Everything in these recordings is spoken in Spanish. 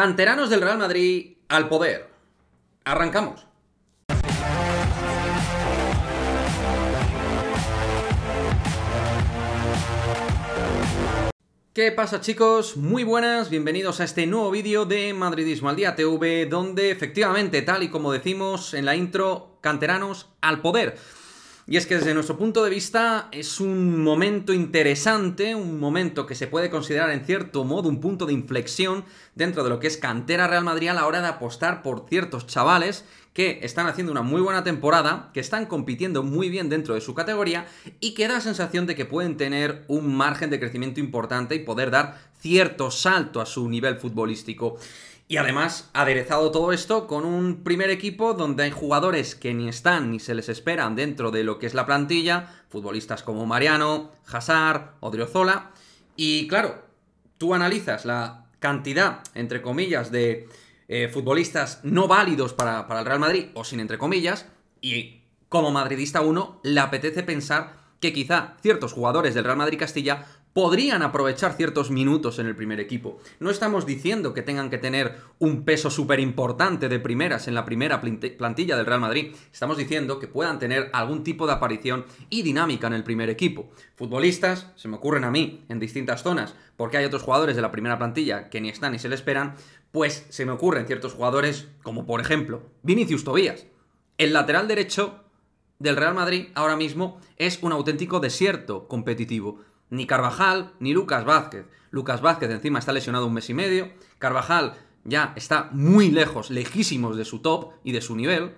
Canteranos del Real Madrid al poder. Arrancamos. ¿Qué pasa, chicos? Muy buenas, bienvenidos a este nuevo vídeo de Madridismo al Día TV, donde efectivamente, tal y como decimos en la intro, canteranos al poder. Y es que desde nuestro punto de vista es un momento interesante, un momento que se puede considerar en cierto modo un punto de inflexión dentro de lo que es cantera Real Madrid a la hora de apostar por ciertos chavales que están haciendo una muy buena temporada, que están compitiendo muy bien dentro de su categoría y que da la sensación de que pueden tener un margen de crecimiento importante y poder dar cierto salto a su nivel futbolístico. Y además, aderezado todo esto con un primer equipo donde hay jugadores que ni están ni se les esperan dentro de lo que es la plantilla, futbolistas como Mariano, Hazard, Odriozola. Y claro, tú analizas la cantidad, entre comillas, de futbolistas no válidos para el Real Madrid, o sin entre comillas, y como madridista uno, le apetece pensar que quizá ciertos jugadores del Real Madrid Castilla podrían aprovechar ciertos minutos en el primer equipo. No estamos diciendo que tengan que tener un peso súper importante de primeras en la primera plantilla del Real Madrid. Estamos diciendo que puedan tener algún tipo de aparición y dinámica en el primer equipo. Futbolistas, se me ocurren a mí en distintas zonas, porque hay otros jugadores de la primera plantilla que ni están ni se le esperan, pues se me ocurren ciertos jugadores como por ejemplo Vinicius Tobías. El lateral derecho del Real Madrid ahora mismo es un auténtico desierto competitivo. Ni Carvajal, ni Lucas Vázquez. Lucas Vázquez encima está lesionado un mes y medio. Carvajal ya está muy lejos, lejísimos de su top y de su nivel.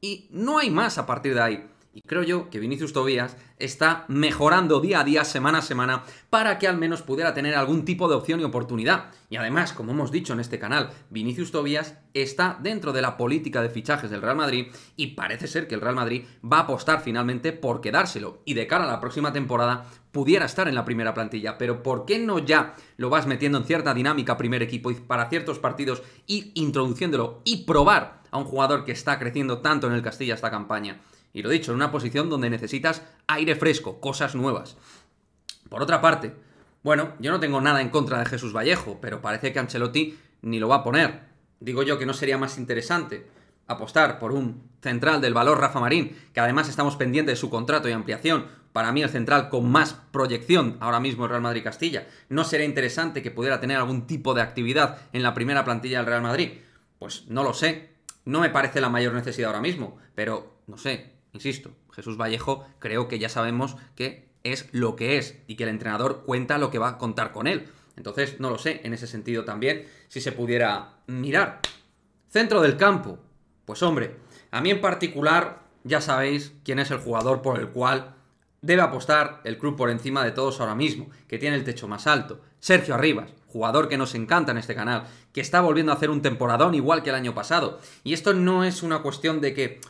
Y no hay más a partir de ahí. Y creo yo que Vinicius Tobías está mejorando día a día, semana a semana, para que al menos pudiera tener algún tipo de opción y oportunidad. Y además, como hemos dicho en este canal, Vinicius Tobías está dentro de la política de fichajes del Real Madrid y parece ser que el Real Madrid va a apostar finalmente por quedárselo. Y de cara a la próxima temporada pudiera estar en la primera plantilla. Pero ¿por qué no ya lo vas metiendo en cierta dinámica primer equipo y para ciertos partidos ir introduciéndolo y probar a un jugador que está creciendo tanto en el Castilla esta campaña? Y lo dicho, en una posición donde necesitas aire fresco, cosas nuevas. Por otra parte, bueno, yo no tengo nada en contra de Jesús Vallejo, pero parece que Ancelotti ni lo va a poner. Digo yo que no sería más interesante apostar por un central del valor Rafa Marín, que además estamos pendientes de su contrato y ampliación. Para mí el central con más proyección ahora mismo el Real Madrid Castilla. ¿No sería interesante que pudiera tener algún tipo de actividad en la primera plantilla del Real Madrid? Pues no lo sé. No me parece la mayor necesidad ahora mismo, pero no sé. Insisto, Jesús Vallejo creo que ya sabemos que es lo que es y que el entrenador cuenta lo que va a contar con él. Entonces, no lo sé, en ese sentido también, si se pudiera mirar. Centro del campo. Pues hombre, a mí en particular ya sabéis quién es el jugador por el cual debe apostar el club por encima de todos ahora mismo, que tiene el techo más alto. Sergio Arribas, jugador que nos encanta en este canal, que está volviendo a hacer un temporadón igual que el año pasado. Y esto no es una cuestión de que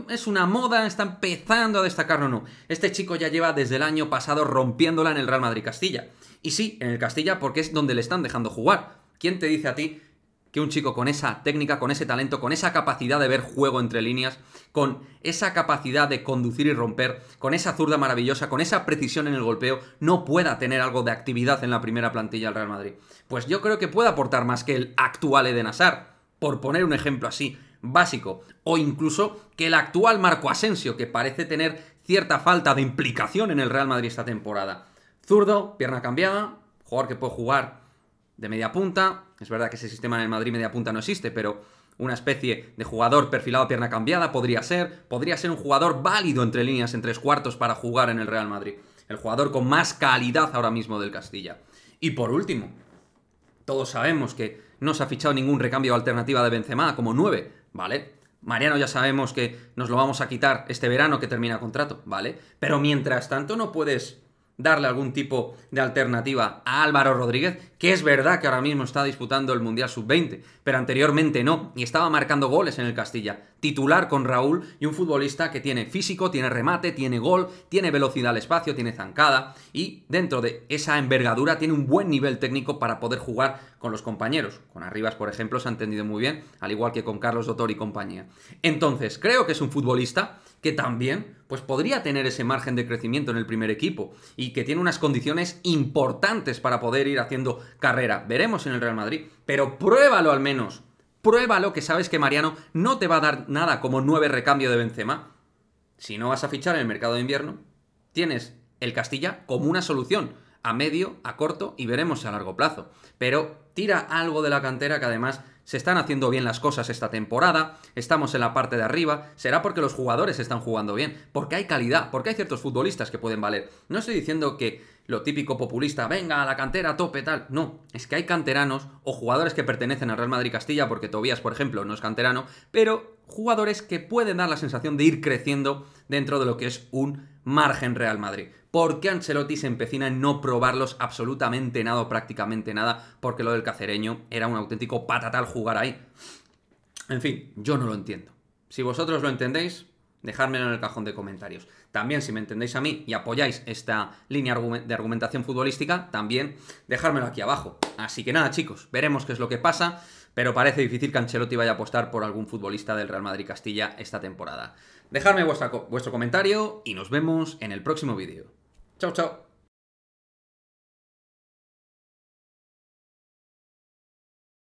es una moda, está empezando a destacar, no. Este chico ya lleva desde el año pasado rompiéndola en el Real Madrid Castilla. Y sí, en el Castilla porque es donde le están dejando jugar. ¿Quién te dice a ti que un chico con esa técnica, con ese talento, con esa capacidad de ver juego entre líneas, con esa capacidad de conducir y romper, con esa zurda maravillosa, con esa precisión en el golpeo, no pueda tener algo de actividad en la primera plantilla del Real Madrid? Pues yo creo que puede aportar más que el actual Eden Hazard, por poner un ejemplo así, básico, o incluso que el actual Marco Asensio, que parece tener cierta falta de implicación en el Real Madrid esta temporada. Zurdo, pierna cambiada, jugador que puede jugar de media punta. Es verdad que ese sistema en el Madrid media punta no existe, pero una especie de jugador perfilado a pierna cambiada podría ser un jugador válido entre líneas, en tres cuartos para jugar en el Real Madrid. El jugador con más calidad ahora mismo del Castilla. Y por último, todos sabemos que no se ha fichado ningún recambio o alternativa de Benzema como 9, ¿vale? Mariano ya sabemos que nos lo vamos a quitar este verano que termina contrato, ¿vale? Pero mientras tanto no puedes darle algún tipo de alternativa a Álvaro Rodríguez, que es verdad que ahora mismo está disputando el Mundial Sub-20, pero anteriormente no, y estaba marcando goles en el Castilla. Titular con Raúl y un futbolista que tiene físico, tiene remate, tiene gol, tiene velocidad al espacio, tiene zancada, y dentro de esa envergadura tiene un buen nivel técnico para poder jugar con los compañeros. Con Arribas, por ejemplo, se ha entendido muy bien, al igual que con Carlos Dotor y compañía. Entonces, creo que es un futbolista que también pues podría tener ese margen de crecimiento en el primer equipo y que tiene unas condiciones importantes para poder ir haciendo carrera. Veremos en el Real Madrid, pero pruébalo al menos. Pruébalo, que sabes que Mariano no te va a dar nada como 9 recambio de Benzema. Si no vas a fichar en el mercado de invierno, tienes el Castilla como una solución a medio, a corto y veremos a largo plazo. Pero tira algo de la cantera, que además se están haciendo bien las cosas esta temporada, estamos en la parte de arriba, será porque los jugadores están jugando bien, porque hay calidad, porque hay ciertos futbolistas que pueden valer. No estoy diciendo que lo típico populista, venga a la cantera, tope, tal. No, es que hay canteranos o jugadores que pertenecen al Real Madrid Castilla, porque Tobías, por ejemplo, no es canterano, pero jugadores que pueden dar la sensación de ir creciendo dentro de lo que es un margen Real Madrid. ¿Por qué Ancelotti se empecina en no probarlos absolutamente nada o prácticamente nada? Porque lo del cacereño era un auténtico patatal jugar ahí. En fin, yo no lo entiendo. Si vosotros lo entendéis, dejádmelo en el cajón de comentarios. También, si me entendéis a mí y apoyáis esta línea de argumentación futbolística, también dejármelo aquí abajo. Así que nada, chicos, veremos qué es lo que pasa, pero parece difícil que Ancelotti vaya a apostar por algún futbolista del Real Madrid Castilla esta temporada. Dejadme vuestro comentario y nos vemos en el próximo vídeo. Chao, chao.